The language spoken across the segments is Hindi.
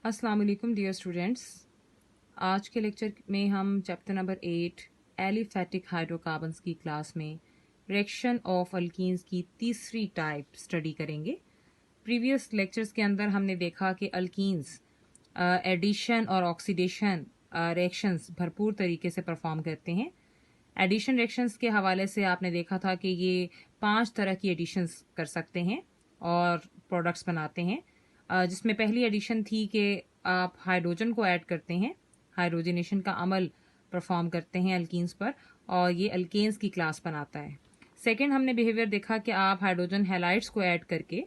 अस्सलाम वालेकुम डियर स्टूडेंट्स। आज के लेक्चर में हम चैप्टर नंबर 8 एलिफैटिक हाइड्रोकार्बन्स की क्लास में रिएक्शन ऑफ अल्कीन्स की तीसरी टाइप स्टडी करेंगे। प्रीवियस लेक्चर्स के अंदर हमने देखा कि अल्कीन्स एडिशन और ऑक्सीडेशन रिएक्शंस भरपूर तरीके से परफॉर्म करते हैं। एडिशन रिएक्शंस के हवाले से आपने देखा था कि ये 5 तरह की एडिशंस कर सकते हैं और प्रोडक्ट्स बनाते हैं, जिसमें पहली एडिशन थी कि आप हाइड्रोजन को ऐड करते हैं, हाइड्रोजनेशन का अमल परफॉर्म करते हैं अल्कीन्स पर और ये अल्केन्स की क्लास बनाता है। सेकंड हमने बिहेवियर देखा कि आप हाइड्रोजन हैलाइड्स को ऐड करके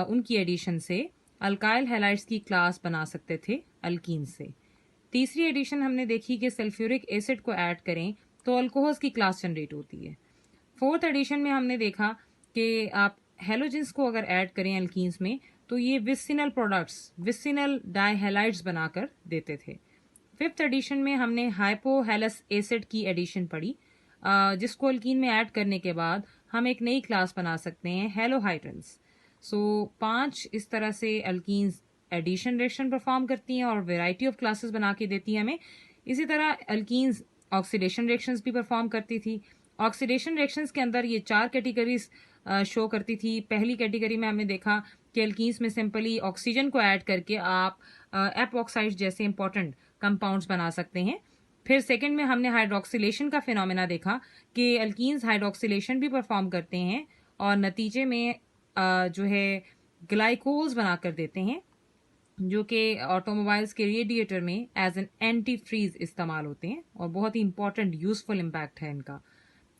उनकी एडिशन से अल्काइल हैलाइड्स की क्लास बना सकते थे अल्कीन से। तीसरी एडिशन हमने देखी कि सल्फ्यूरिक एसिड को ऐड करें तो अल्कोहल्स की क्लास जनरेट होती है। फोर्थ एडिशन में हमने देखा कि आप हेलोजेंस को अगर ऐड करें अल्कीन्स में तो ये विसिनल प्रोडक्ट्स, विसिनल डाइहैलाइड्स बनाकर देते थे। फिफ्थ एडिशन में हमने हाइपोहेलस एसिड की एडिशन पढ़ी, जिसको अल्कीन में ऐड करने के बाद हम एक नई क्लास बना सकते हैं, हेलोहाइड्रेंस। सो 5 इस तरह से अल्कीन्स एडिशन रिएक्शन परफॉर्म करती हैं और वैरायटी ऑफ क्लासेस बना के देती हैं हमें। इसी तरह अल्कीन्स ऑक्सीडेशन रिएक्शंस भी परफॉर्म करती थी। ऑक्सीडेशन रिएक्शंस के अंदर ये 4 कैटेगरीज शो करती थी। पहली कैटेगरी में हमने देखा कि अल्कीन्स में सिंपली ऑक्सीजन को ऐड करके आप एपॉक्साइड जैसे इंपॉर्टेंट कंपाउंड्स बना सकते हैं। फिर सेकंड में हमने हाइड्रोक्सिलेशन का फिनोमेना देखा कि अल्कीन्स हाइड्रोक्सिलेशन भी परफॉर्म करते हैं और नतीजे में जो है ग्लाइकोल्स बनाकर देते हैं, जो कि ऑटोमोबाइल्स के रेडिएटर में एज एन एंटी फ्रीज इस्तेमाल होते हैं और बहुत ही इंपॉर्टेंट यूजफुल इम्पैक्ट है इनका।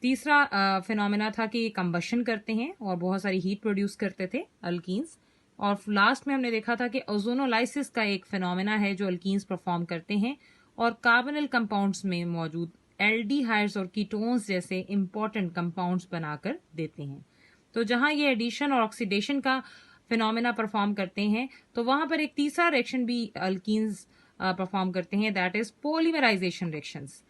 तीसरा फिनोमेना था कि कंबशन करते हैं और बहुत सारी हीट प्रोड्यूस करते थे अल्कीन्स। और लास्ट में हमने देखा था कि ओजोनोलाइसिस का एक फिनोमेना है जो अल्कीन्स परफॉर्म करते हैं और कार्बोनिल कंपाउंड्स में मौजूद एल्डिहाइड्स और कीटोन्स जैसे इंपॉर्टेंट कंपाउंड्स बनाकर देते हैं। तो जहां ये एडिशन और ऑक्सीडेशन का फिनोमेना परफॉर्म करते हैं तो वहां पर एक तीसरा रिएक्शन भी अल्कीन्स परफॉर्म करते हैं, that is polymerization reactions.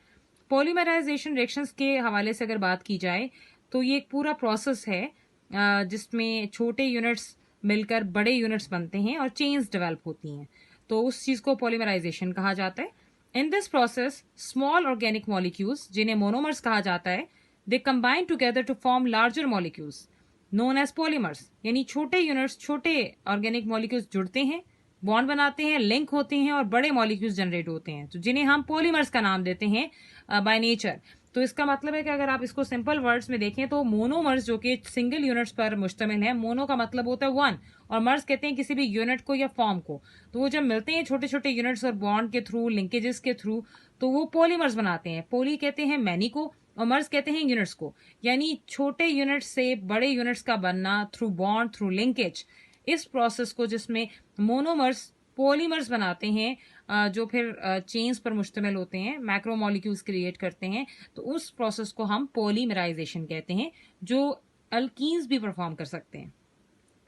Polymerization reactions के हवाले से अगर बात की जाए तो ये एक पूरा प्रोसेस है जिसमें छोटे यूनिट्स मिलकर बड़े यूनिट्स बनते हैं और चेन्स डेवलप होती हैं, तो उस चीज को पॉलीमराइजेशन कहा जाता है। In this process small organic molecules, जिन्हें मोनोमर्स कहा जाता है, they combine together to form larger molecules known as polymers. यानी छोटे यूनिट्स, छोटे ऑर्गेनिक मॉलिक्यूल्स जुड़ते हैं, बॉन्ड बनाते हैं, लिंक होते हैं और बड़े मॉलिक्यूल्स जनरेट होते हैं, तो जिन्हें हम पॉलीमर्स का नाम देते हैं बाय नेचर। तो इसका मतलब है कि अगर आप इसको सिंपल वर्ड्स में देखें तो मोनोमर्स जो कि सिंगल यूनिट्स पर मुश्तमिल है, मोनो का मतलब होता है वन और मर्स कहते हैं किसी भी यूनिट को या फॉर्म को, तो वो जब मिलते हैं छोटे छोटे यूनिट्स और बॉन्ड के थ्रू, लिंकेजेस के थ्रू, तो वो पॉलीमर्स बनाते हैं। पोली कहते हैं मैनी को और मर्स कहते हैं यूनिट्स को, यानी छोटे यूनिट्स से बड़े यूनिट्स का बनना थ्रू बॉन्ड, थ्रू लिंकेज। इस प्रोसेस को जिसमें मोनोमर्स पॉलीमर्स बनाते हैं जो फिर चेन्स पर मुश्तमिल होते हैं, मैक्रो मॉलिक्यूल्स क्रिएट करते हैं, तो उस प्रोसेस को हम पॉलीमराइजेशन कहते हैं, जो अल्कीन्स भी परफॉर्म कर सकते हैं।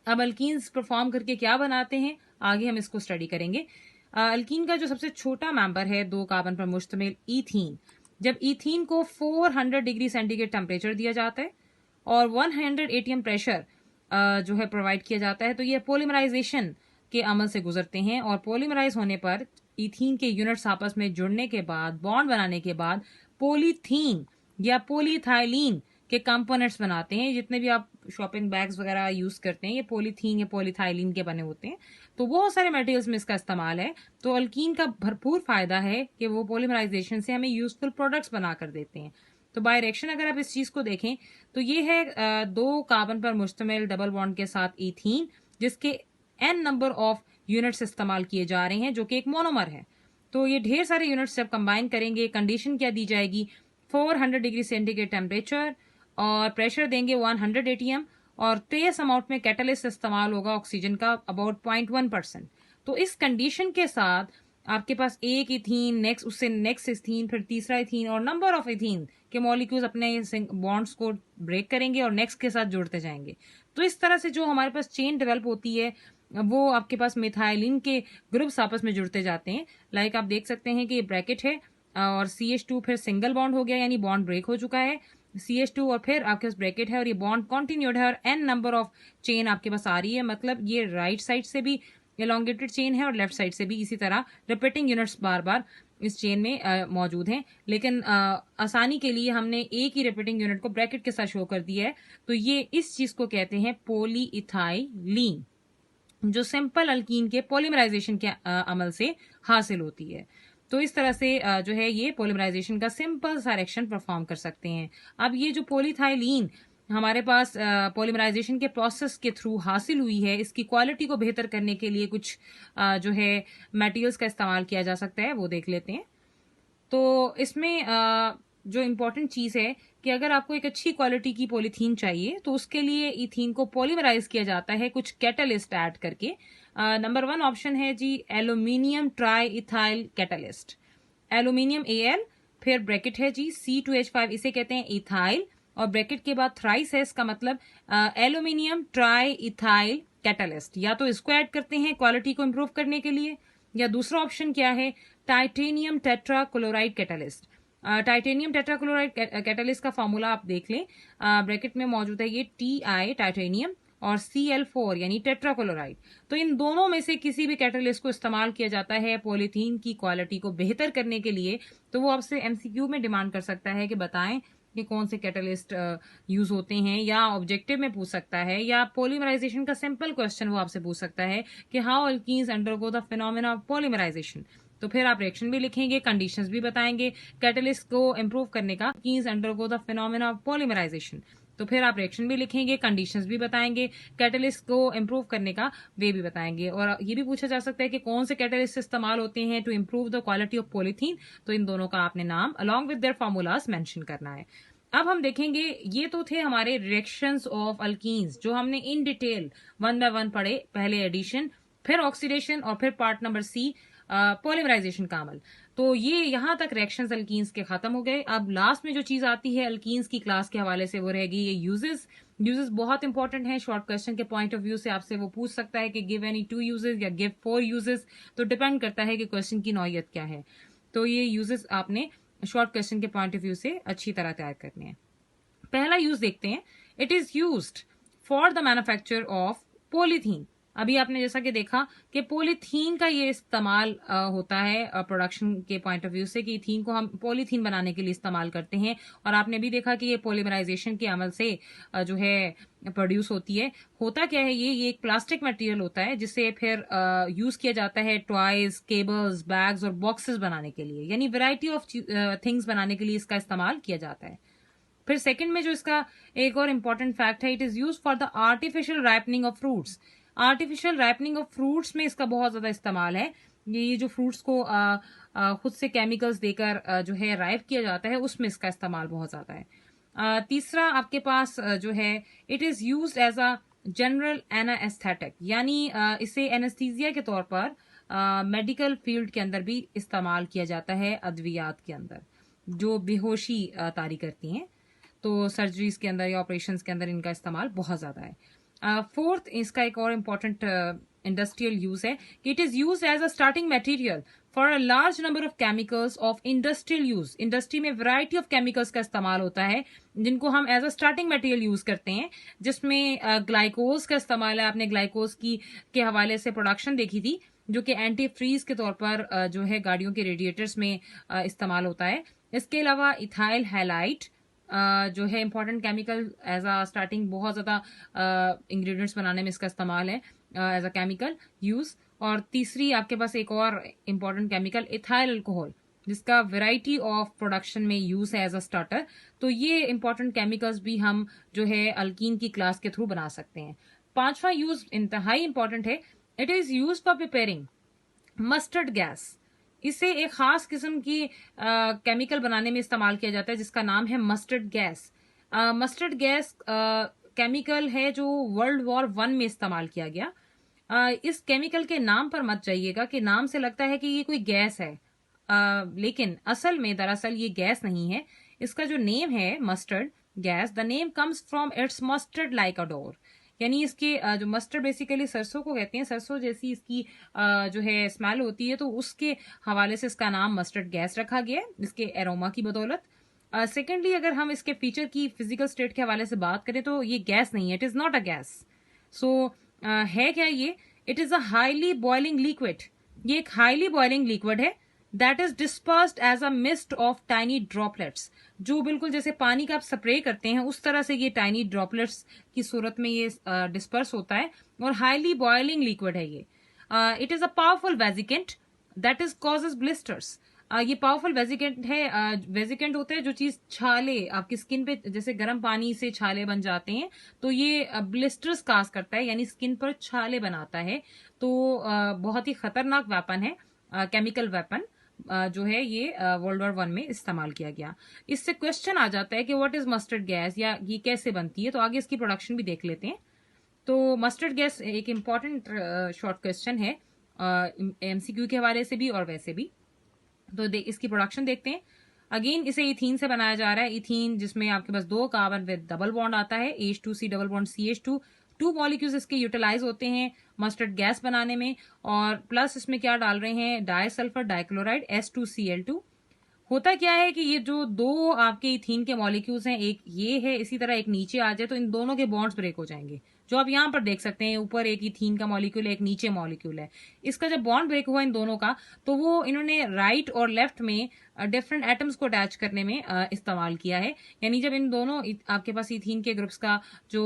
अब अल्कीन्स परफॉर्म करके क्या बनाते हैं, आगे हम इसको स्टडी करेंगे। अल्कीन का जो सबसे छोटा मेंबर है 2 कार्बन पर मुश्तमिल ईथीन, जब ईथीन को 400 डिग्री सेंटीग्रेड टेम्परेचर दिया जाता है और 100 एटीएम प्रेशर जो है प्रोवाइड किया जाता है, तो ये पॉलीमराइजेशन के अमल से गुजरते हैं और पॉलीमराइज होने पर ईथीन के यूनिट्स आपस में जुड़ने के बाद, बॉन्ड बनाने के बाद पॉलीथीन या पॉलीथाइलीन के कंपोनेंट्स बनाते हैं। जितने भी आप शॉपिंग बैग्स वगैरह यूज करते हैं ये पॉलीथीन या पॉलीथाइलीन के बने होते हैं, तो बहुत सारे मटेरियल्स में इसका इस्तेमाल है। तो अल्कीन का भरपूर फायदा है कि वो पॉलीमराइजेशन से हमें यूजफुल प्रोडक्ट्स बनाकर देते हैं। तो बाय रिएक्शन अगर आप इस चीज को देखें तो ये है 2 कार्बन पर मुश्तमिल डबल बॉन्ड के साथ ईथीन, जिसके n नंबर ऑफ यूनिट्स इस्तेमाल किए जा रहे हैं, जो कि एक मोनोमर है। तो ये ढेर सारे यूनिट्स जब कंबाइन करेंगे, कंडीशन क्या दी जाएगी, 400 डिग्री सेंटीग्रेड टेम्परेचर और प्रेशर देंगे 100 एटीएम और ट्रेस अमाउंट में कैटलिस्ट इस्तेमाल होगा ऑक्सीजन का अबाउट 0.1%। तो इस कंडीशन के साथ आपके पास एक इथीन, नेक्स्ट उससे नेक्स्ट इथीन, फिर तीसरा इथीन और नंबर ऑफ इथीन के मॉलिक्यूल्स अपने बॉन्ड्स को ब्रेक करेंगे और नेक्स्ट के साथ जुड़ते जाएंगे। तो इस तरह से जो हमारे पास चेन डेवलप होती है वो आपके पास मिथाइलिन के ग्रुप्स आपस में जुड़ते जाते हैं। लाइक आप देख सकते हैं कि ये ब्रैकेट है और CH2 फिर सिंगल बॉन्ड हो गया, यानी बॉन्ड ब्रेक हो चुका है, CH2 और फिर आपके पास ब्रैकेट है और ये बॉन्ड कंटिन्यूड है और n नंबर ऑफ चेन आपके पास आ रही है। मतलब ये राइट साइड से भी एलोंगेटेड चेन है और लेफ्ट साइड से भी इसी तरह रिपीटिंग यूनिट्स बार बार इस चेन में मौजूद हैं, लेकिन आसानी के लिए हमने एक ही रिपीटिंग यूनिट को ब्रैकेट के साथ शो कर दिया है। तो ये इस चीज को कहते हैं पॉलीइथाइलीन, जो सिंपल अल्कीन के पॉलीमराइजेशन के अमल से हासिल होती है। तो इस तरह से जो है ये पॉलीमराइजेशन का सिंपल सा रिएक्शन परफॉर्म कर सकते हैं। अब ये जो पॉलीथाइलीन हमारे पास पॉलीमराइजेशन के प्रोसेस के थ्रू हासिल हुई है, इसकी क्वालिटी को बेहतर करने के लिए कुछ जो है मटेरियल्स का इस्तेमाल किया जा सकता है, वो देख लेते हैं। तो इसमें जो इम्पोर्टेंट चीज़ है कि अगर आपको एक अच्छी क्वालिटी की पॉलीथीन चाहिए तो उसके लिए इथीन को पॉलीमराइज किया जाता है कुछ कैटलिस्ट ऐड करके। नंबर 1 ऑप्शन है जी aluminium triethyl catalyst, aluminium Al, फिर ब्रैकेट है जी C2H5, इसे कहते हैं इथाइल, और ब्रैकेट के बाद थ्राइस है, इसका मतलब एल्यूमिनियम ट्राई इथाइल कैटलिस्ट। या तो इसको ऐड करते हैं क्वालिटी को इम्प्रूव करने के लिए, या दूसरा ऑप्शन क्या है titanium tetra chloride catalyst. Titanium tetrachloride catalyst का फॉर्मूला आप देख लें, ब्रैकेट में मौजूद है ये Ti टाइटेनियम और Cl4 यानी टेट्राक्लोराइड। तो इन दोनों में से किसी भी कैटलिस्ट को इस्तेमाल किया जाता है पॉलीथीन की क्वालिटी को बेहतर करने के लिए। तो वो आपसे एमसीक्यू में डिमांड कर सकता है कि बताएं कि कौन से कैटलिस्ट यूज होते हैं, या ऑब्जेक्टिव में पूछ सकता है, या पॉलीमराइजेशन का सिंपल क्वेश्चन वो आपसे पूछ सकता है कि how alkenes undergo the phenomena of polymerization. तो फिर आप रिएक्शन भी लिखेंगे, कंडीशंस भी बताएंगे कैटलिस्ट को इम्प्रूव करने का, keys undergo the phenomena of polymerization. तो फिर आप रिएक्शन भी लिखेंगे, कंडीशंस भी बताएंगे, कैटलिस्ट को इम्प्रूव करने का वे भी बताएंगे। और ये भी पूछा जा सकता है कि कौन से कैटलिस्ट इस्तेमाल होते हैं to improve the quality of polythene. तो इन दोनों का आपने नाम along with their formulas mention करना है। अब हम देखेंगे, ये तो थे हमारे रिएक्शंस ऑफ अल्कीन्स जो हमने इन डिटेल 1 बाय 1 पढ़े, पहले एडिशन, फिर ऑक्सीडेशन, और फिर पार्ट नंबर सी पॉलीमराइजेशन का अमल। तो ये यहां तक रिएक्शंस अल्कीन्स के खत्म हो गए। अब लास्ट में जो चीज आती है अल्कीन्स की क्लास के हवाले से वो रहेगी ये यूजेस। यूजेस बहुत इंपॉर्टेंट है, शॉर्ट क्वेश्चन के पॉइंट ऑफ व्यू से आपसे वो पूछ सकता है कि गिव एनी 2 यूजेस या गिव 4 यूजेस। तो डिपेंड करता है कि क्वेश्चन की नौयत क्या है। तो ये यूजेस आपने शॉर्ट क्वेश्चन के पॉइंट ऑफ व्यू से अच्छी तरह तैयार करने हैं। पहला यूज देखते हैं, it is used for the manufacture of polythene. अभी आपने जैसा कि देखा कि पॉलीथीन का ये इस्तेमाल होता है प्रोडक्शन के पॉइंट ऑफ व्यू से, कि इथीन को हम पॉलीथीन बनाने के लिए इस्तेमाल करते हैं। और आपने भी देखा कि ये पॉलीमराइजेशन के अमल से जो है प्रोड्यूस होती है। होता क्या है, ये एक प्लास्टिक मटेरियल होता है जिसे फिर यूज किया जाता है टॉयज, केबल्स, बैग्स और बॉक्सेस बनाने के लिए, यानी वैरायटी ऑफ थिंग्स बनाने के लिए इसका इस्तेमाल किया जाता है। फिर सेकंड में जो इसका एक और इम्पॉर्टेंट फैक्ट है, it is use for the artificial ripening of fruits. Artificial ripening of fruits में इसका बहुत ज्यादा इस्तेमाल है। ये जो फ्रूट्स को खुद से केमिकल्स देकर जो है राइप किया जाता है, उसमें इसका इस्तेमाल बहुत ज्यादा है। तीसरा आपके पास जो है, it is used as a general anaesthetic, यानी इसे एनेस्थीसिया के तौर पर मेडिकल फील्ड के अंदर भी इस्तेमाल किया जाता है, अद्वियात के अंदर जो बेहोशी तारी करती हैं। तो सर्जरीज के अंदर या ऑपरेशंस के अंदर इनका इस्तेमाल बहुत ज्यादा है। फोर्थ इसका एक और इम्पॉर्टेंट इंडस्ट्रियल यूज है कि it is use as a starting material for a large number of chemicals of industrial use. Industry में वैरायटी ऑफ केमिकल्स का इस्तेमाल होता है जिनको हम as a starting material use करते हैं, जिसमें ग्लाइकोज का इस्तेमाल है। आपने ग्लाइकोज की के हवाले से प्रोडक्शन देखी थी, जो कि एंटी फ्रीज के तौर पर जो है गाड़ियों के रेडिएटर्स में इस्तेमाल होता है। इसके अलावा इथाइल हैलाइड जो है important chemical as a starting, बहुत ज्यादा इंग्रेडिएंट्स बनाने में इसका इस्तेमाल है एज अ केमिकल यूज। और तीसरी आपके पास एक और इम्पॉर्टेंट केमिकल इथाइल अल्कोहल, जिसका वेराइटी ऑफ प्रोडक्शन में यूज है एज अ स्टार्टर। तो ये इंपॉर्टेंट केमिकल्स भी हम जो है अल्कीन की क्लास के थ्रू बना सकते हैं। पांचवा यूज इंतहाई इंपॉर्टेंट है, it is use for preparing mustard gas. इसे एक खास किस्म की केमिकल बनाने में इस्तेमाल किया जाता है जिसका नाम है mustard gas. Mustard gas chemical है जो वर्ल्ड वॉर 1 में इस्तेमाल किया गया। इस केमिकल के नाम पर मत जाइएगा कि नाम से लगता है कि ये कोई गैस है, लेकिन असल में दरअसल ये गैस नहीं है। इसका जो नेम है mustard gas, the name comes from its mustard like adore, यानी इसके जो मस्टर्ड बेसिकली सरसों को कहते हैं, सरसों जैसी इसकी जो है स्मेल होती है, तो उसके हवाले से इसका नाम मस्टर्ड गैस रखा गया है, इसके एरोमा की बदौलत। सेकेंडली अगर हम इसके फीचर की फिजिकल स्टेट के हवाले से बात करें तो ये गैस नहीं है, it is not a gas. So है क्या ये, it is a highly boiling liquid, ये एक हाईली बॉइलिंग लिक्विड है that is dispersed as a mist of tiny droplets, जो बिल्कुल जैसे पानी का आप स्प्रे करते हैं उस तरह से ये टाइनी ड्रॉपलेट्स की सूरत में ये डिस्पर्स होता है और हाईली बॉइलिंग लिक्विड है ये। It is a powerful vesicant that is causes blisters, ये पावरफुल वेजिकेंट है। वेजिकेंट होता है जो चीज छाले आपकी स्किन पे, जैसे गर्म पानी से छाले बन जाते हैं तो ये ब्लिस्टर्स काज करता है, यानी स्किन पर छाले बनाता है। तो बहुत ही खतरनाक वेपन है, केमिकल वेपन जो है ये वर्ल्ड वॉर वन में इस्तेमाल किया गया। इससे क्वेश्चन आ जाता है कि व्हाट इज मस्टर्ड गैस, या ये कैसे बनती है, तो आगे इसकी प्रोडक्शन भी देख लेते हैं। तो मस्टर्ड गैस एक इम्पॉर्टेंट शॉर्ट क्वेश्चन है एमसीक्यू के हवाले से भी और वैसे भी। तो इसकी प्रोडक्शन देखते हैं। अगेन इसे इथीन से बनाया जा रहा है, इथीन जिसमें आपके पास 2 कार्बन विद डबल बॉन्ड आता है, H2C double bond CH2, 2 molecules इसके यूटिलाइज होते हैं मस्टर्ड गैस बनाने में। और प्लस इसमें क्या डाल रहे हैं, डाई सल्फर डाइक्लोराइड S2Cl2। होता क्या है कि ये जो 2 आपके इथीन के मॉलिक्यूल्स हैं, एक ये है, इसी तरह एक नीचे आ जाए तो इन दोनों के बॉन्ड्स ब्रेक हो जाएंगे। जो आप यहाँ पर देख सकते हैं, ऊपर एक इथीन का मॉलिक्यूल है, एक नीचे मॉलिक्यूल है। इसका जब बॉन्ड ब्रेक हुआ इन दोनों का, तो वो इन्होंने राइट और लेफ्ट में डिफरेंट एटम्स को अटैच करने में इस्तेमाल किया है। यानी जब इन दोनों आपके पास इथीन के ग्रुप्स का जो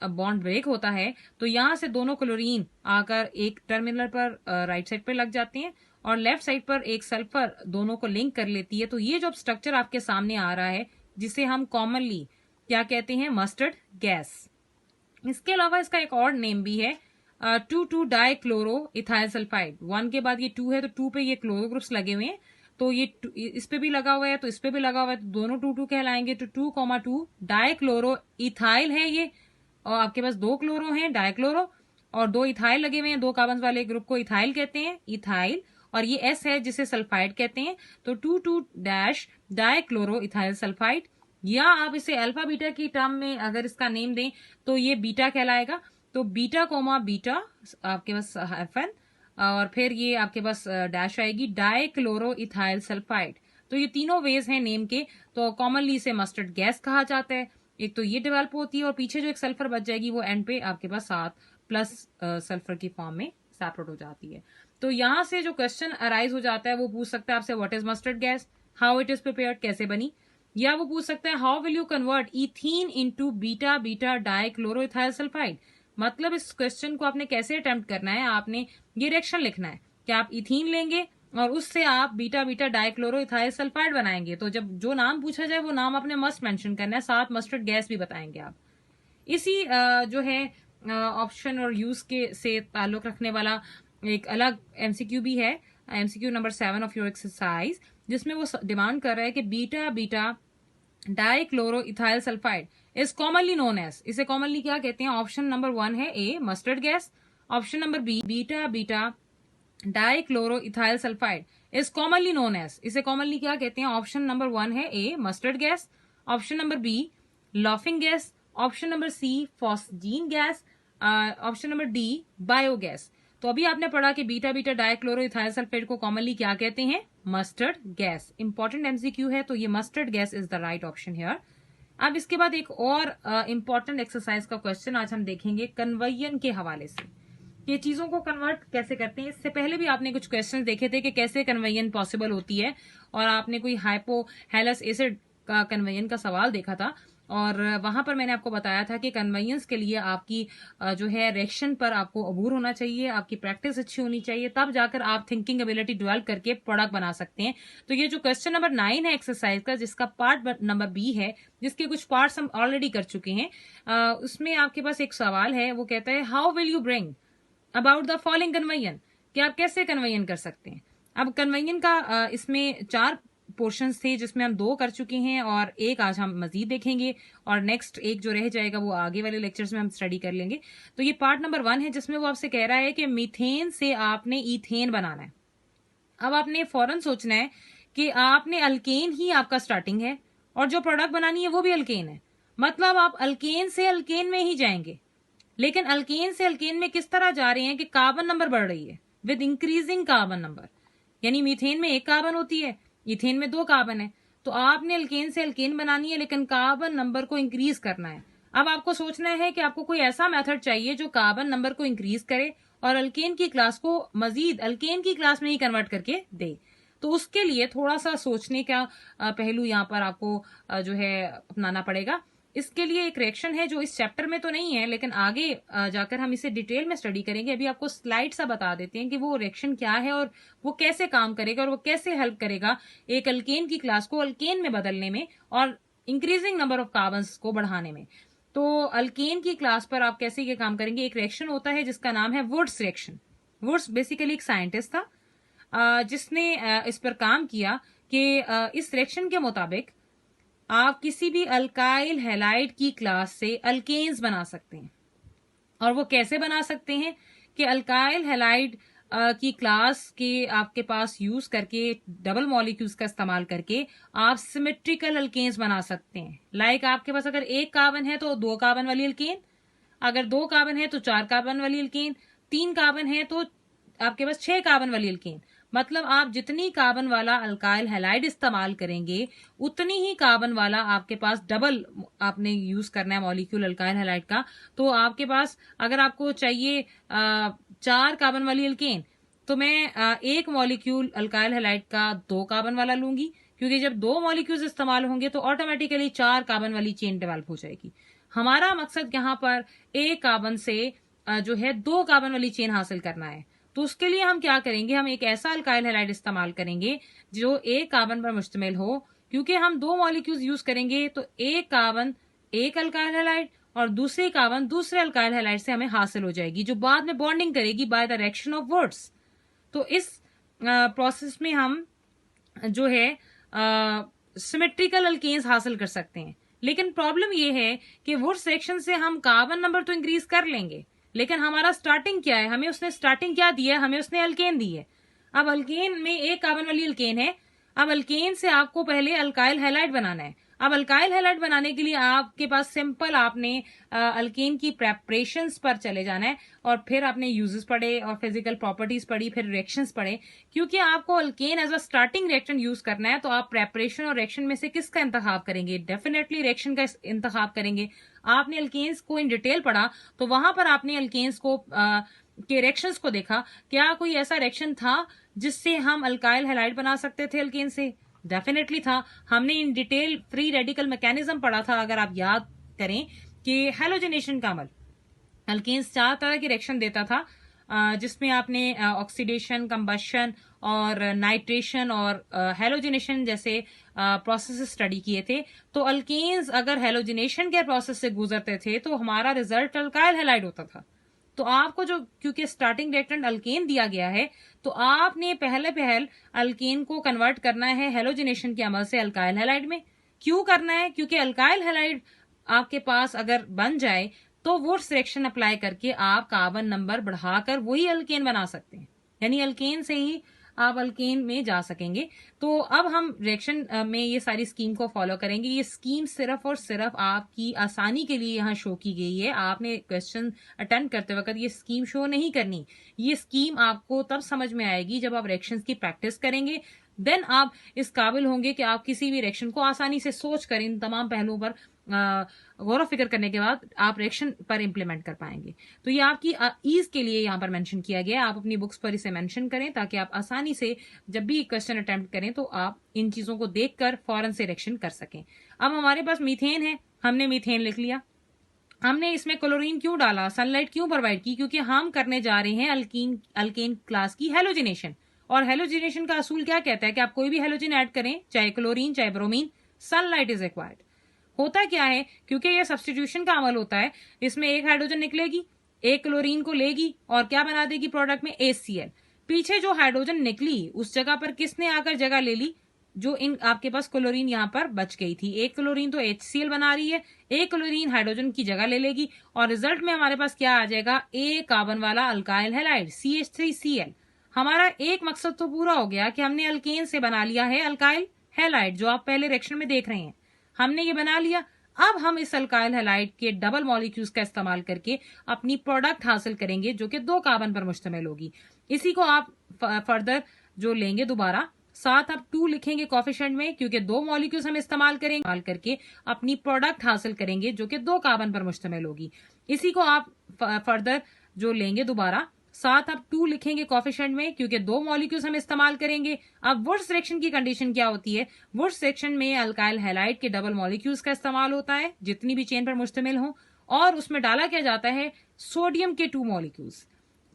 बॉन्ड ब्रेक होता है तो यहाँ से दोनों क्लोरीन आकर एक टर्मिनल पर राइट साइड पर लग जाते हैं और लेफ्ट साइड पर एक सल्फर दोनों को लिंक कर लेती है। तो ये जो स्ट्रक्चर आपके सामने आ रहा है, जिसे हम कॉमनली क्या कहते हैं, मस्टर्ड गैस। इसके अलावा इसका एक और नेम भी है 2,2 डाई क्लोरो इथाइल सल्फाइड। 1 के बाद ये 2 है तो 2 पे ये क्लोरो ग्रुप्स लगे हुए हैं, तो ये इस पे भी लगा हुआ है तो इस पे भी लगा हुआ है, तो दोनों 2,2 कहलाएंगे। तो 2,2 डाई क्लोरो इथाइल है ये, और आपके पास 2 क्लोरो हैं डाइक्लोरो और 2 इथाइल लगे हुए हैं, 2 कार्बन वाले ग्रुप को इथाइल कहते हैं, इथाइल। और ये S है जिसे सल्फाइड कहते हैं। तो 2,2 डैश डाइक्लोरो इथाइल सल्फाइड, या आप इसे अल्फा बीटा की टर्म में अगर इसका नेम दें तो ये बीटा कहलाएगा। तो बीटा कोमा बीटा आपके पास हाइफन, और फिर ये आपके पास डैश आएगी, डाइक्लोरो इथाइल सल्फाइड। तो ये तीनों वेज हैं नेम के। तो कॉमनली इसे मस्टर्ड गैस कहा जाता है। एक तो ये डेवलप होती है और पीछे जो एक सल्फर बच जाएगी वो एंड पे आपके पास 7 प्लस सल्फर की फॉर्म में सेपरेट हो जाती है। तो यहां से जो क्वेश्चन अराइज हो जाता है वो पूछ सकता है आपसे, what is mustard gas, how it is prepared, कैसे बनी। या वो पूछ सकता है, how will you convert ethene into beta beta dichloroethyl sulphide. मतलब इस क्वेश्चन को आपने कैसे अटेम्प्ट करना है, आपने ये रिएक्शन लिखना है कि आप इथीन लेंगे और उससे आप बीटा बीटा डाइक्लोरोइथाइल सल्फाइड बनाएंगे। तो जब जो नाम पूछा जाए वो नाम आपने मस्ट मेंशन करना है, साथ मस्टर्ड गैस भी बताएंगे आप। इसी जो है ऑप्शन और यूज के से ताल्लुक रखने वाला एक अलग एमसीक्यू भी है, MCQ number 7 of your exercise, जिसमें वो डिमांड कर रहा है कि beta beta dichloroethyl sulphide is commonly known as, इसे कॉमनली क्या कहते हैं। ऑप्शन नंबर 1 है A mustard gas, option number B beta beta dichloroethyl sulphide is commonly known as, इसे कॉमनली क्या कहते हैं। ऑप्शन नंबर 1 है A mustard gas, option number B laughing gas, option number C phosgene gas, option number D biogas. तो अभी आपने पढ़ा कि beta beta dichloroethyl sulphide को कॉमनली क्या कहते हैं, मस्टर्ड गैस। इंपॉर्टेंट एमसीक्यू है, तो ये mustard gas is the right option here. अब इसके बाद एक और इंपॉर्टेंट एक्सरसाइज का क्वेश्चन आज हम देखेंगे कन्वर्जन के हवाले से, ये चीजों को कन्वर्ट कैसे करते हैं। इससे पहले भी आपने कुछ क्वेश्चन देखे थे कि कैसे कन्वर्जन पॉसिबल होती है, और आपने कोई हाइपोहेलस एसिड का कन्वर्जन का सवाल देखा था, और वहां पर मैंने आपको बताया था कि कन्वर्जेंस के लिए आपकी जो है रिएक्शन पर आपको अबूर होना चाहिए, आपकी प्रैक्टिस अच्छी होनी चाहिए, तब जाकर आप थिंकिंग एबिलिटी डेवलप करके प्रोडक्ट बना सकते हैं। तो ये जो क्वेश्चन नंबर 9 है एक्सरसाइज का, जिसका पार्ट नंबर बी है, जिसके कुछ पार्ट्स हम ऑलरेडी कर चुके हैं, उसमें आपके पास एक सवाल है, वो कहता है how will you bring about the following conversion, कि आप कैसे कन्वर्जन कर सकते हैं। अब कन्वर्जन का इसमें 4 पोर्शंस थे, जिसमें हम 2 कर चुके हैं और एक आज हम मजीद देखेंगे, और नेक्स्ट एक जो रह जाएगा वो आगे वाले लेक्चर्स में हम स्टडी कर लेंगे। तो ये पार्ट नंबर 1 है, जिसमें वो आपसे कह रहा है कि मीथेन से आपने ईथेन बनाना है। अब आपने फौरन सोचना है कि आपने अल्केन ही आपका स्टार्टिंग है और जो प्रोडक्ट बनानी है वो भी अल्केन है, मतलब आप अल्केन से अल्केन में ही जाएंगे। लेकिन अल्केन से अल्केन में किस तरह जा रहे हैं कि कार्बन नंबर बढ़ रही है विद इंक्रीजिंग कार्बन नंबर, यानी मीथेन में 1 कार्बन होती है, इथेन में 2 कार्बन है। तो आपने अल्केन से अल्केन बनानी है, लेकिन कार्बन नंबर को इंक्रीज करना है। अब आपको सोचना है कि आपको कोई ऐसा मेथड चाहिए जो कार्बन नंबर को इंक्रीज करे और अल्केन की क्लास को मजीद अल्केन की क्लास में ही कन्वर्ट करके दे। तो उसके लिए थोड़ा सा सोचने का पहलू यहाँ पर आपको जो है अपनाना पड़ेगा। इसके लिए एक रिएक्शन है जो इस चैप्टर में तो नहीं है, लेकिन आगे जाकर हम इसे डिटेल में स्टडी करेंगे। अभी आपको स्लाइड सा बता देते हैं कि वो रिएक्शन क्या है और वो कैसे काम करेगा और वो कैसे हेल्प करेगा एक अल्केन की क्लास को अल्केन में बदलने में और इंक्रीजिंग नंबर ऑफ कार्बन्स को बढ़ाने में। तो अल्केन की क्लास पर आप कैसे ये काम करेंगे, एक रिएक्शन होता है जिसका नाम है वुड्स रिएक्शन। वुड्स बेसिकली एक साइंटिस्ट था जिसने इस पर काम किया कि इस रिएक्शन के मुताबिक आप किसी भी अल्काइल हैलाइड की क्लास से अल्केन्स बना सकते हैं। और वो कैसे बना सकते हैं कि अल्काइल हैलाइड की क्लास के आपके पास यूज करके डबल मॉलिक्यूल्स का इस्तेमाल करके आप सिमेट्रिकल अल्केन्स बना सकते हैं। लाइक आपके पास अगर एक कार्बन है तो 2 कार्बन वाली अल्केन, अगर 2 कार्बन है तो 4 कार्बन वाली अल्केन, 3 कार्बन है तो आपके पास 6 कार्बन वाली अल्केन। मतलब आप जितनी कार्बन वाला अल्काइल हैलाइड इस्तेमाल करेंगे उतनी ही कार्बन वाला आपके पास डबल आपने यूज करना है मॉलिक्यूल अल्काइल हैलाइड का। तो आपके पास अगर आपको चाहिए 4 कार्बन वाली अल्केन, तो मैं एक मॉलिक्यूल अल्काइल हैलाइड का 2 कार्बन वाला लूंगी, क्योंकि जब 2 मॉलिक्यूल्स इस्तेमाल होंगे तो ऑटोमेटिकली 4 कार्बन वाली चेन डेवलप हो जाएगी। हमारा मकसद यहाँ पर एक कार्बन से जो है 2 कार्बन वाली चेन हासिल करना है। तो उसके लिए हम क्या करेंगे, हम एक ऐसा अल्काइल हैलाइड इस्तेमाल करेंगे जो एक कार्बन पर मुश्तमिल हो। क्योंकि हम 2 मॉलिक्यूल्स यूज करेंगे तो एक कार्बन एक अल्काइल हैलाइड और दूसरी कार्बन दूसरे अल्काइल हैलाइड से हमें हासिल हो जाएगी, जो बाद में बॉन्डिंग करेगी by the reaction of Wurtz. तो इस प्रोसेस में हम जो है सिमेट्रिकल अल्केन्स हासिल कर सकते हैं। लेकिन प्रॉब्लम ये है कि वुड्स रिएक्शन से हम कार्बन नंबर तो इंक्रीज कर लेंगे, लेकिन हमारा स्टार्टिंग क्या है, हमें उसने स्टार्टिंग क्या दी है, हमें उसने अल्केन दी है। अब अल्केन में एक कार्बन वाली अल्केन है, अब अल्केन से आपको पहले अल्काइल हैलाइड बनाना है। अब अल्काइल हैलाइड बनाने के लिए आपके पास सिंपल आपने अल्केन की प्रेपरेशंस पर चले जाना है और फिर आपने यूजेस पढ़े और फिजिकल प्रॉपर्टीज पढ़ी, फिर रिएक्शंस पढ़े। क्योंकि आपको alkane as a starting reaction use करना है तो आप प्रेपरेशन और रिएक्शन में से किसका इंतखाब करेंगे, डेफिनेटली रिएक्शन का इंतखाब करेंगे। आपने अल्केन्स को इन डिटेल पढ़ा तो वहां पर आपने अल्केन्स को के रिएक्शंस को देखा, क्या कोई ऐसा रिएक्शन था जिससे हम अल्काइल हैलाइड बना सकते थे अल्केन से? डेफिनेटली था। हमने in detail free radical mechanism पढ़ा था, अगर आप याद करें कि हैलोजिनेशन का अमल अल्केन्स 4 तरह की रिएक्शन देता था, जिसमें आपने ऑक्सीडेशन, कंबशन और नाइट्रेशन और हैलोजिनेशन जैसे प्रोसेस स्टडी किए थे। तो अल्केन्स अगर हैलोजिनेशन के प्रोसेस से गुजरते थे तो हमारा रिजल्ट अल्काइल हैलाइड होता था। तो आपको जो क्योंकि स्टार्टिंग रिएक्टेंट अल्केन दिया गया है तो आपने पहल अल्केन को कन्वर्ट करना है हैलोजिनेशन के अमल से अल्काइल हैलाइड में। क्यों करना है? क्योंकि अल्काइल हैलाइड आपके पास अगर बन जाए तो वुड्स रिएक्शन अप्लाई करके आप कार्बन नंबर बढ़ाकर वही अल्केन बना सकते हैं, यानी अल्केन से ही आप अल्केन में जा सकेंगे। तो अब हम रिएक्शन में ये सारी स्कीम को फॉलो करेंगे। ये स्कीम सिर्फ और सिर्फ आपकी आसानी के लिए यहाँ शो की गई है। आपने क्वेश्चन अटेंड करते वक्त ये स्कीम शो नहीं करनी। ये स्कीम आपको तब समझ में आएगी जब आप रिएक्शंस की प्रैक्टिस करेंगे। देन आप इस काबिल होंगे कि आप किसी भी रिएक्शन को आसानी से सोच कर इन तमाम पहलुओं पर गौर फिक्र करने के बाद आप रिएक्शन पर इंप्लीमेंट कर पाएंगे। तो ये आपकी ईज के लिए यहाँ पर मेंशन किया गया है। आप अपनी बुक्स पर इसे मेंशन करें ताकि आप आसानी से जब भी क्वेश्चन अटेम्प्ट करें तो आप इन चीजों को देखकर फौरन से रिएक्शन कर सकें। अब हमारे पास मीथेन है, हमने मीथेन लिख लिया। हमने इसमें क्लोरीन क्यों डाला, सनलाइट क्यों प्रोवाइड की? क्योंकि हम करने जा रहे हैं अल्केन क्लास की हैलोजिनेशन। और हैलोजिनेशन का असूल क्या कहता है कि आप कोई भी हैलोजन ऐड करें, चाहे क्लोरीन चाहे ब्रोमीन, सनलाइट इज रिक्वायर्ड। होता क्या है, क्योंकि ये सब्स्टिट्यूशन का अमल होता है, इसमें एक हाइड्रोजन निकलेगी, एक क्लोरीन को लेगी और क्या बना देगी प्रोडक्ट में, HCl। पीछे जो हाइड्रोजन निकली उस जगह पर किसने आकर जगह ले ली, जो इन आपके पास क्लोरीन यहाँ पर बच गई थी। एक क्लोरीन तो HCl बना रही है, एक क्लोरीन हाइड्रोजन की जगह ले लेगी और रिजल्ट में हमारे पास क्या आ जाएगा, एक कार्बन वाला अल्काइल हैलाइड CH3Cl। हमारा एक मकसद तो पूरा हो गया कि हमने अल्केन से बना लिया है अल्काइल हैलाइड, जो आप पहले रिएक्शन में देख रहे हैं, हमने ये बना लिया। अब हम इस अल्काइल हैलाइड के डबल मॉलिक्यूल्स का इस्तेमाल करके अपनी प्रोडक्ट हासिल करेंगे जो कि 2 कार्बन पर मुश्तमिल होगी। इसी को आप फर्दर जो लेंगे दोबारा साथ आप 2 लिखेंगे कोफिशिएंट में, क्योंकि 2 मॉलिक्यूल्स हम इस्तेमाल करेंगे करके अपनी प्रोडक्ट हासिल करेंगे जो कि 2 कार्बन पर मुश्तमिल होगी। इसी को आप फर्दर जो लेंगे दोबारा साथ आप 2 लिखेंगे कोफिशिएंट में, क्योंकि 2 मॉलिक्यूल्स हम इस्तेमाल करेंगे। अब वुड्स रिएक्शन की कंडीशन क्या होती है? वुड्स रिएक्शन में अल्काइल हैलाइड के डबल मॉलिक्यूल्स का इस्तेमाल होता है, जितनी भी चेन पर मुश्तमिल हो, और उसमें डाला क्या जाता है? सोडियम के 2 मॉलिक्यूल्स।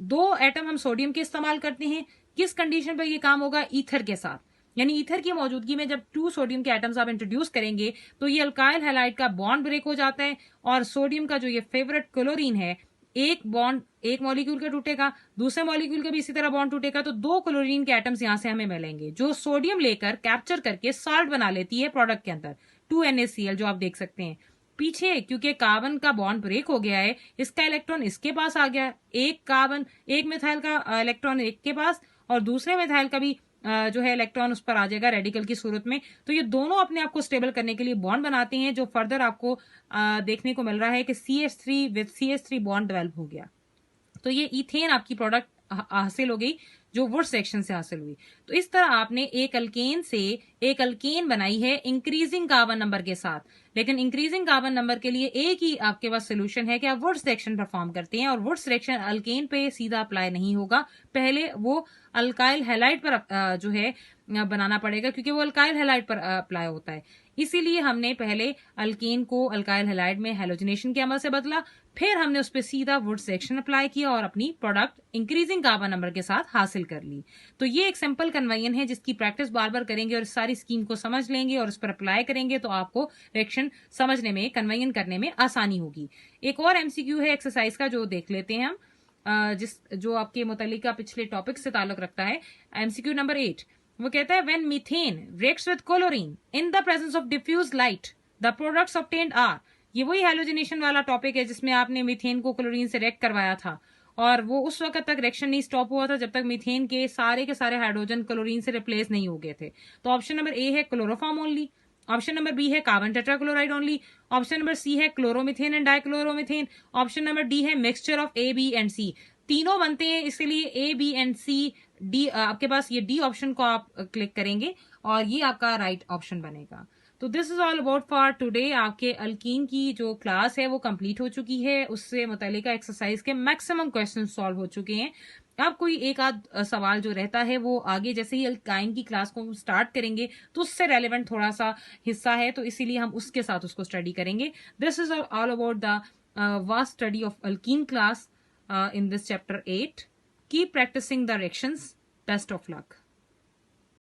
2 एटम हम सोडियम के इस्तेमाल करते हैं। किस कंडीशन पर ये काम होगा? ईथर के साथ, यानी ईथर की मौजूदगी में जब 2 सोडियम के एटम्स आप इंट्रोड्यूस करेंगे तो ये अल्काइल हैलाइड का बॉन्ड ब्रेक हो जाता है, और सोडियम का जो ये फेवरेट क्लोरीन है, एक बॉन्ड एक मॉलिक्यूल का टूटेगा, दूसरे मॉलिक्यूल का भी इसी तरह बॉन्ड टूटेगा, तो 2 क्लोरीन के एटम्स यहां से हमें मिलेंगे, जो सोडियम लेकर कैप्चर करके साल्ट बना लेती है प्रोडक्ट के अंदर, 2NaCl, जो आप देख सकते हैं पीछे। क्योंकि कार्बन का बॉन्ड ब्रेक हो गया है, इसका इलेक्ट्रॉन इसके पास आ गया, एक मिथाइल का इलेक्ट्रॉन एक के पास, और दूसरे मिथाइल का भी जो है इलेक्ट्रॉन उस पर आ जाएगा रेडिकल की सूरत में। तो ये दोनों अपने आप को स्टेबल करने के लिए बॉन्ड बनाते हैं, जो फर्दर आपको देखने को मिल रहा है कि CH3 with CH3 bond develop हो गया। तो ये इथेन आपकी प्रोडक्ट हासिल हो गई, जो वुड्स रिएक्शन से हासिल हुई। तो इस तरह आपने एक अल्केन से एक अल्केन बनाई है इंक्रीजिंग कार्बन नंबर के साथ। लेकिन इंक्रीजिंग कार्बन नंबर के लिए एक ही आपके पास सोल्यूशन है कि आप वुड्स रिएक्शन परफॉर्म करते हैं, और वुड्स रिएक्शन अल्केन पे सीधा अप्लाई नहीं होगा, पहले वो अल्काइल हैलाइड पर जो है बनाना पड़ेगा, क्योंकि वो अल्काइल हैलाइड पर अप्लाई होता है। इसीलिए हमने पहले अल्केन को अल्काइल हैलाइड में हैलोजिनेशन के अमल से बदला, फिर हमने उस पर सीधा वुड्स रिएक्शन अप्लाई किया और अपनी प्रोडक्ट इंक्रीजिंग कार्बन नंबर के साथ हासिल कर ली। तो ये एक सिंपल कन्वेयन है, जिसकी प्रैक्टिस बार बार करेंगे और इस सारी स्कीम को समझ लेंगे और उस पर अप्लाई करेंगे, तो आपको रिएक्शन समझने में, कन्वेयन करने में आसानी होगी। एक और MCQ है एक्सरसाइज का, जो देख लेते हैं हम, जो आपके मुतल्लिका पिछले टॉपिक से ताल्लुक रखता है। MCQ नंबर 8 वो कहता है, when methane reacts with chlorine in the presence of diffuse light, the products obtained are. ये वही हैलोजिनेशन वाला टॉपिक है जिसमें आपने मीथेन को क्लोरीन से रिएक्ट करवाया था, और वो उस वक्त तक रिएक्शन नहीं स्टॉप हुआ था जब तक मीथेन के सारे हाइड्रोजन क्लोरीन से रिप्लेस नहीं हो गए थे। तो ऑप्शन नंबर ए है chloroform only, option number B है carbon tetrachloride only, option number C है chloromethane and dichloromethane, option number D है mixture of A, B and C। तीनों बनते हैं, इसलिए A, B and C, D आपके पास ये डी ऑप्शन को आप क्लिक करेंगे और ये आपका राइट ऑप्शन बनेगा। तो this is all about for today. आपके अल्कीन की जो क्लास है वो कंप्लीट हो चुकी है, उससे मुतालिका एक्सरसाइज के मैक्सिमम क्वेश्चन सॉल्व हो चुके हैं। अब कोई एक आध सवाल जो रहता है वो आगे जैसे ही अल्काइन की क्लास को स्टार्ट करेंगे तो उससे रेलेवेंट थोड़ा सा हिस्सा है, तो इसीलिए हम उसके साथ उसको स्टडी करेंगे। This is all about the vast study of alkyne class in this chapter 8. Keep practicing the reactions. Best of luck.